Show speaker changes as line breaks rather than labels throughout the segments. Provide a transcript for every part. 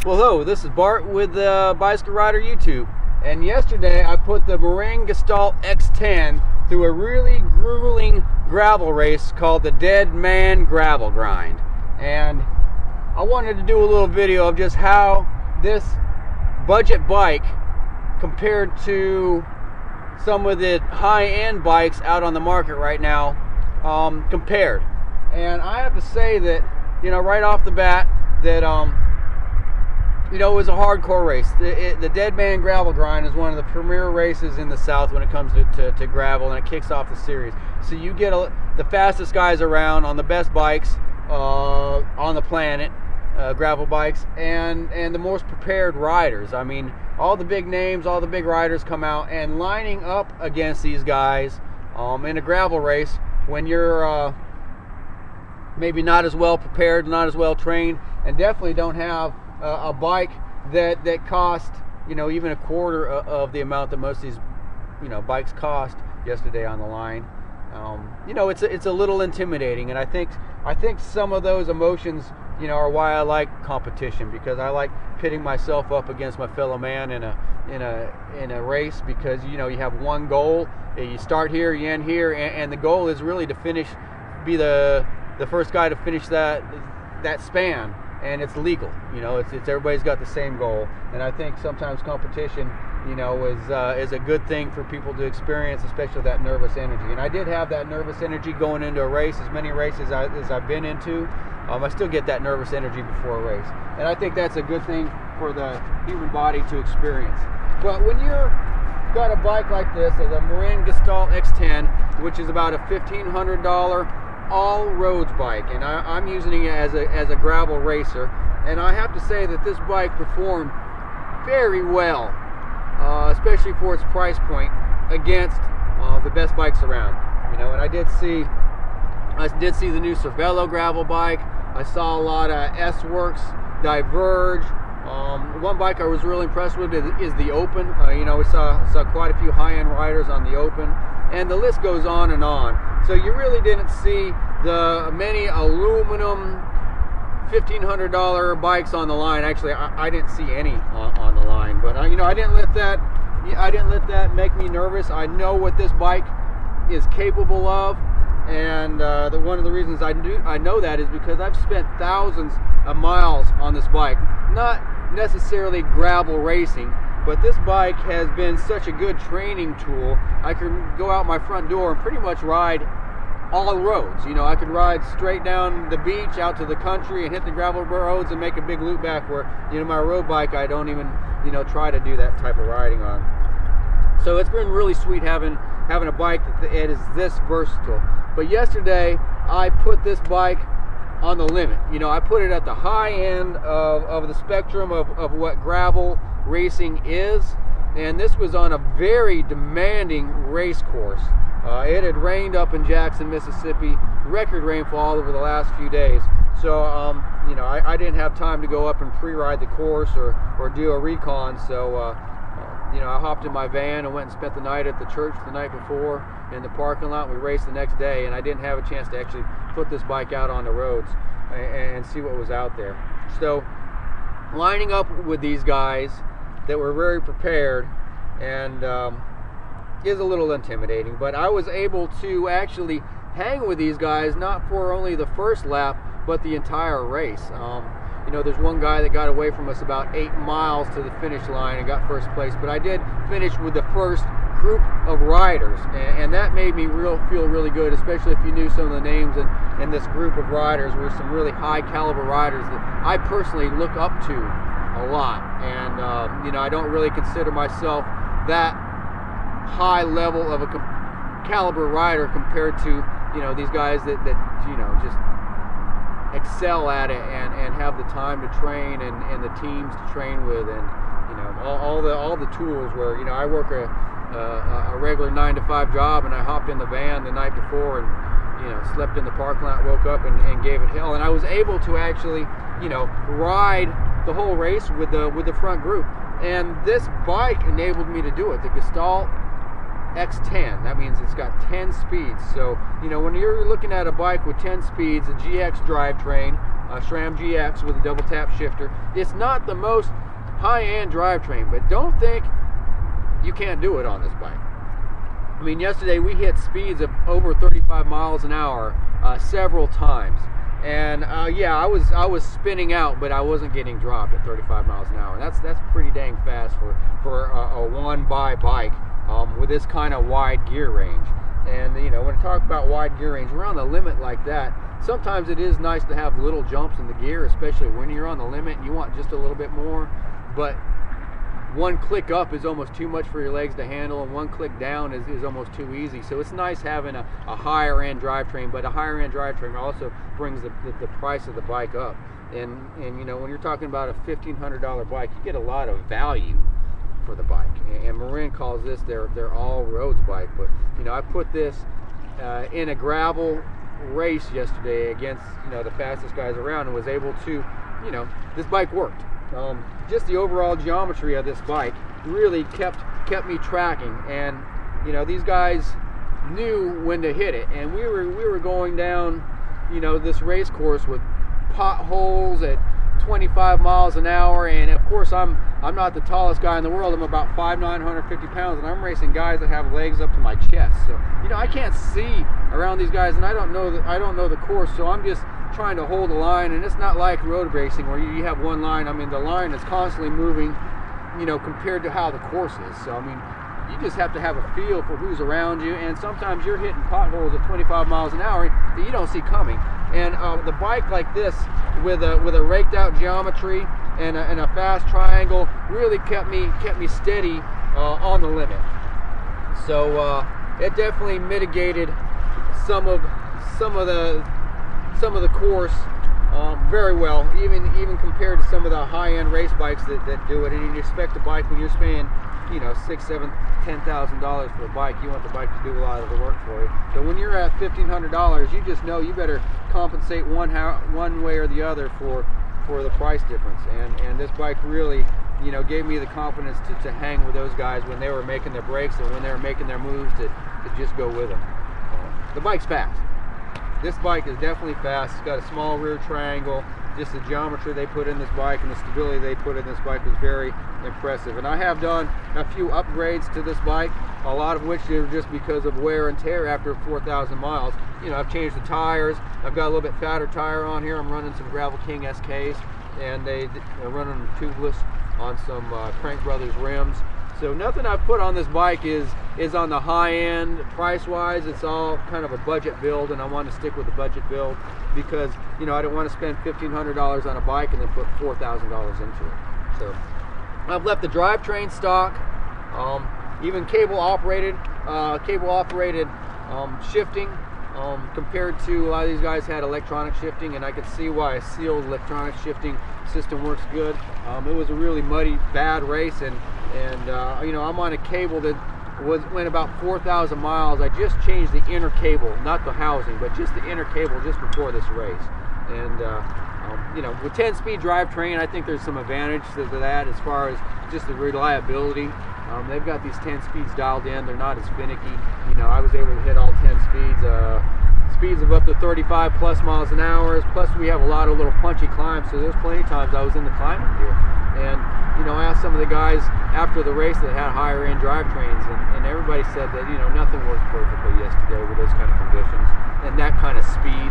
Well, hello, this is Bart with Bicycle Rider YouTube, and yesterday I put the MARIN Gestalt X-10 through a really grueling gravel race called the Dead Man Gravel Grind, and I wanted to do a little video of just how this budget bike compared to some of the high-end bikes out on the market right now compared. And I have to say that, you know, right off the bat that you know, it was a hardcore race. The Dead Man Gravel Grind is one of the premier races in the South when it comes to gravel, and it kicks off the series. So you get the fastest guys around on the best bikes on the planet, gravel bikes, and the most prepared riders. I mean, all the big names, all the big riders come out, and lining up against these guys in a gravel race when you're maybe not as well prepared, not as well trained, and definitely don't have a bike that cost, you know, even a quarter of the amount that most of these, you know, bikes cost yesterday on the line. You know, it's a little intimidating, and I think some of those emotions, you know, are why I like competition, because I like pitting myself up against my fellow man in a race, because, you know, you have one goal. You start here, you end here, and the goal is really to be the first guy to finish that span. And it's legal, you know. It's everybody's got the same goal, and I think sometimes competition, you know, is a good thing for people to experience, especially that nervous energy. And I did have that nervous energy going into a race. As many races as I've been into, I still get that nervous energy before a race, and I think that's a good thing for the human body to experience. But when you're got a bike like this, the MARIN Gestalt X-10, which is about a $1,500 all-roads bike, and I'm using it as a gravel racer, and I have to say that this bike performed very well, especially for its price point, against the best bikes around. You know, and I did see the new Cervelo gravel bike. I saw a lot of S-Works, Diverge. One bike I was really impressed with is the Open. You know, we saw quite a few high-end riders on the Open, and the list goes on and on. So you really didn't see the many aluminum $1,500 bikes on the line. Actually, I didn't see any on the line. But you know, I didn't let that make me nervous. I know what this bike is capable of, and one of the reasons I know that is because I've spent thousands of miles on this bike. Not necessarily gravel racing, but this bike has been such a good training tool. I can go out my front door and pretty much ride all roads. You know, I could ride straight down the beach out to the country and hit the gravel roads and make a big loop back, where, you know, my road bike, I don't even, you know, try to do that type of riding on. So it's been really sweet having a bike that is this versatile. But yesterday I put this bike on the limit. You know, I put it at the high end of the spectrum of what gravel racing is, and this was on a very demanding race course. It had rained up in Jackson, Mississippi, record rainfall over the last few days. So, you know, I didn't have time to go up and pre-ride the course or do a recon. So, you know, I hopped in my van and went and spent the night at the church the night before in the parking lot. We raced the next day, and I didn't have a chance to actually put this bike out on the roads and see what was out there. So, lining up with these guys that were very prepared and is a little intimidating, but I was able to actually hang with these guys, not for only the first lap, but the entire race. You know, there's one guy that got away from us about 8 miles to the finish line and got first place, but I did finish with the first group of riders, and that made me feel really good, especially if you knew some of the names in this group of riders were some really high caliber riders that I personally look up to a lot. And you know, I don't really consider myself that high level of a caliber rider compared to, you know, these guys that you know, just excel at it and have the time to train and the teams to train with, and, you know, all the tools where, you know, I work a regular 9-to-5 job, and I hopped in the van the night before and, you know, slept in the parking lot, woke up and gave it hell, and I was able to actually, you know, ride the whole race with the front group. And this bike enabled me to do it. The Gestalt X-10. That means it's got 10 speeds. So, you know, when you're looking at a bike with 10 speeds, a GX drivetrain, SRAM GX with a double tap shifter. It's not the most high-end drivetrain, but don't think you can't do it on this bike. I mean, yesterday we hit speeds of over 35 miles an hour several times, and yeah, I was spinning out, but I wasn't getting dropped at 35 miles an hour. That's pretty dang fast for a one-by bike with this kind of wide gear range. And you know, when I talk about wide gear range, we're on the limit like that. Sometimes it is nice to have little jumps in the gear, especially when you're on the limit and you want just a little bit more. But one click up is almost too much for your legs to handle, and one click down is almost too easy. So it's nice having a higher end drivetrain, but a higher end drivetrain also brings the price of the bike up. And you know, when you're talking about a $1,500 bike, you get a lot of value for the bike. And Marin calls this their all roads bike. But you know, I put this in a gravel race yesterday against, you know, the fastest guys around, and was able to, you know, this bike worked. Just the overall geometry of this bike really kept me tracking, and you know, these guys knew when to hit it. And we were going down, you know, this race course with potholes at 25 miles an hour, and of course I'm not the tallest guy in the world. I'm about 5'9", 150 pounds, and I'm racing guys that have legs up to my chest. So you know, I can't see around these guys, and I don't know the course, so I'm just trying to hold the line. And it's not like road racing where you have one line. I mean, the line is constantly moving, you know, compared to how the course is. So I mean, you just have to have a feel for who's around you, and sometimes you're hitting potholes at 25 miles an hour that you don't see coming. And the bike like this, with a raked out geometry and a fast triangle, really kept me steady on the limit. So it definitely mitigated some of the course very well, even compared to some of the high-end race bikes that do it. And you expect a bike, when you're spending, you know, $6,000, $7,000, $10,000 for a bike, you want the bike to do a lot of the work for you. So when you're at $1,500, you just know you better compensate one way or the other for the price difference. And this bike really, you know, gave me the confidence to hang with those guys when they were making their breaks and when they were making their moves, to just go with them. The bike's fast. This bike is definitely fast. It's got a small rear triangle. Just the geometry they put in this bike and the stability they put in this bike was very impressive. And I have done a few upgrades to this bike, a lot of which are just because of wear and tear after 4,000 miles. You know, I've changed the tires. I've got a little bit fatter tire on here. I'm running some Gravel King SKs, and they're running them tubeless on some Crank Brothers rims. So nothing I've put on this bike is on the high end price-wise. It's all kind of a budget build, and I want to stick with the budget build because, you know, I don't want to spend $1,500 on a bike and then put $4,000 into it. So I've left the drivetrain stock, even cable operated shifting. Compared to a lot of these guys had electronic shifting, and I could see why a sealed electronic shifting system works good. It was a really muddy, bad race, and you know, I'm on a cable that went about 4,000 miles. I just changed the inner cable, not the housing, but just the inner cable just before this race. And you know, with 10-speed drivetrain, I think there's some advantage to that as far as just the reliability. They've got these 10 speeds dialed in. They're not as finicky. You know, I was able to hit all 10 speeds, speeds of up to 35 plus miles an hour. Plus, we have a lot of little punchy climbs, so there's plenty of times I was in the climbing gear. And you know, I asked some of the guys after the race that had higher end drivetrains, and everybody said that, you know, nothing worked perfectly yesterday with those kind of conditions and that kind of speed.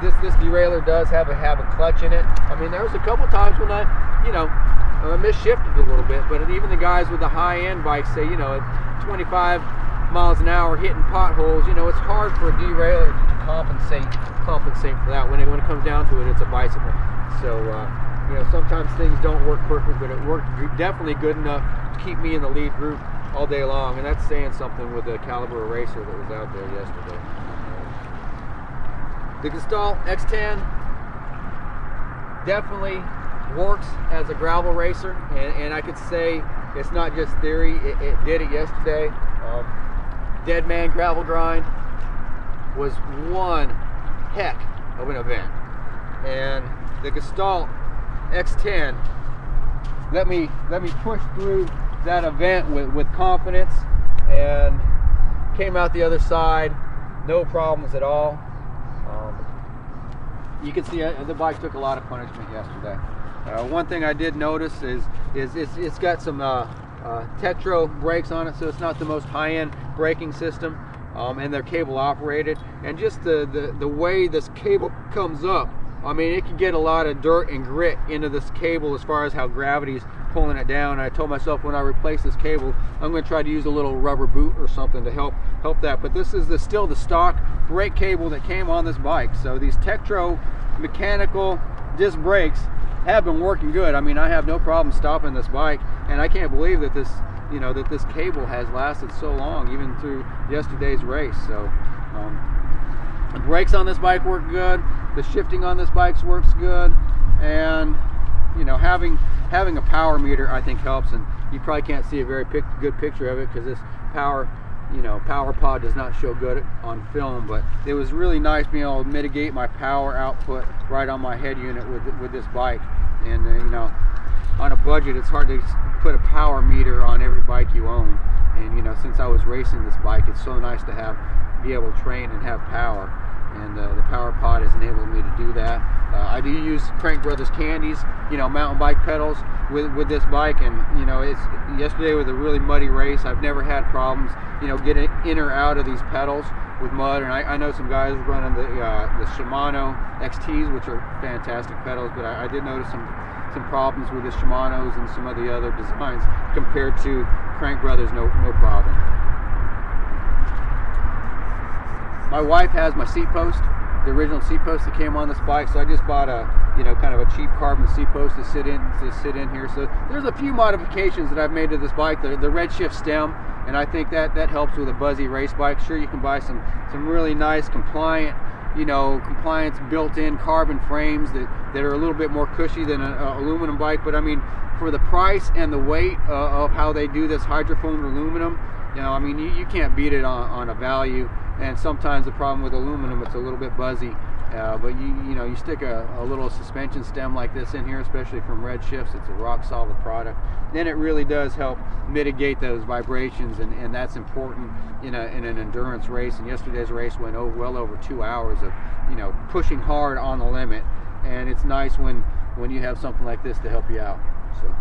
This derailleur does have a clutch in it. I mean, there was a couple times when I misshifted a little bit, but even the guys with the high-end bikes say, you know, at 25 miles an hour hitting potholes, you know, it's hard for a derailleur to compensate for that. When it comes down to it, it's a bicycle. So, you know, sometimes things don't work perfect, but it worked definitely good enough to keep me in the lead group all day long, and that's saying something with the caliber of racer that was out there yesterday. The Gestalt X-10 definitely works as a gravel racer, and I could say it's not just theory, it did it yesterday. Dead Man Gravel Grind was one heck of an event, and the Gestalt X-10 let me push through that event with confidence, and came out the other side no problems at all. You can see the bike took a lot of punishment yesterday. One thing I did notice is it's got some Tetro brakes on it, so it's not the most high-end braking system, and they're cable operated. And just the way this cable comes up, I mean, it can get a lot of dirt and grit into this cable as far as how gravity's pulling it down. And I told myself when I replace this cable, I'm going to try to use a little rubber boot or something to help that. But this is still the stock brake cable that came on this bike. So these Tetro mechanical disc brakes have been working good. I mean, I have no problem stopping this bike, and I can't believe that this, you know, that this cable has lasted so long, even through yesterday's race. So the brakes on this bike work good. The shifting on this bike works good, and you know, having a power meter I think helps. And you probably can't see a very good picture of it because this power pod does not show good on film, but it was really nice being able to mitigate my power output right on my head unit with this bike. And you know, on a budget it's hard to put a power meter on every bike you own, and you know, since I was racing this bike, it's so nice to be able to train and have power. And the power pod has enabled me to do that. I do use Crank Brothers Candies, you know, mountain bike pedals with this bike, and you know, yesterday was a really muddy race. I've never had problems, you know, getting in or out of these pedals with mud. And I know some guys running the Shimano XTs, which are fantastic pedals, but I did notice some problems with the Shimanos and some of the other designs compared to Crank Brothers. No problem. My wife has my seat post, the original seat post that came on this bike, so I just bought a, you know, kind of a cheap carbon seat post to sit in here. So there's a few modifications that I've made to this bike. The redshift stem, and I think that helps with a buzzy race bike. Sure, you can buy some really nice compliance built-in carbon frames that are a little bit more cushy than an aluminum bike, but I mean, for the price and the weight of how they do this hydroformed aluminum, you know, I mean, you can't beat it on a value. And sometimes the problem with aluminum, it's a little bit buzzy, but you know, you stick a little suspension stem like this in here, especially from Red Shifts, it's a rock solid product, then it really does help mitigate those vibrations, and that's important in an endurance race. And yesterday's race went well over 2 hours of, you know, pushing hard on the limit, and it's nice when you have something like this to help you out. So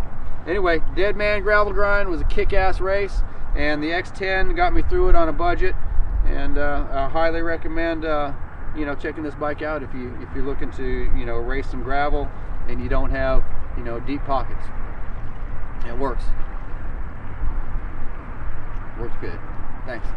anyway, Dead Man Gravel Grind was a kick-ass race, and the X10 got me through it on a budget. And I highly recommend you know, checking this bike out if you're looking to, you know, race some gravel and you don't have, you know, deep pockets. It works good. Thanks.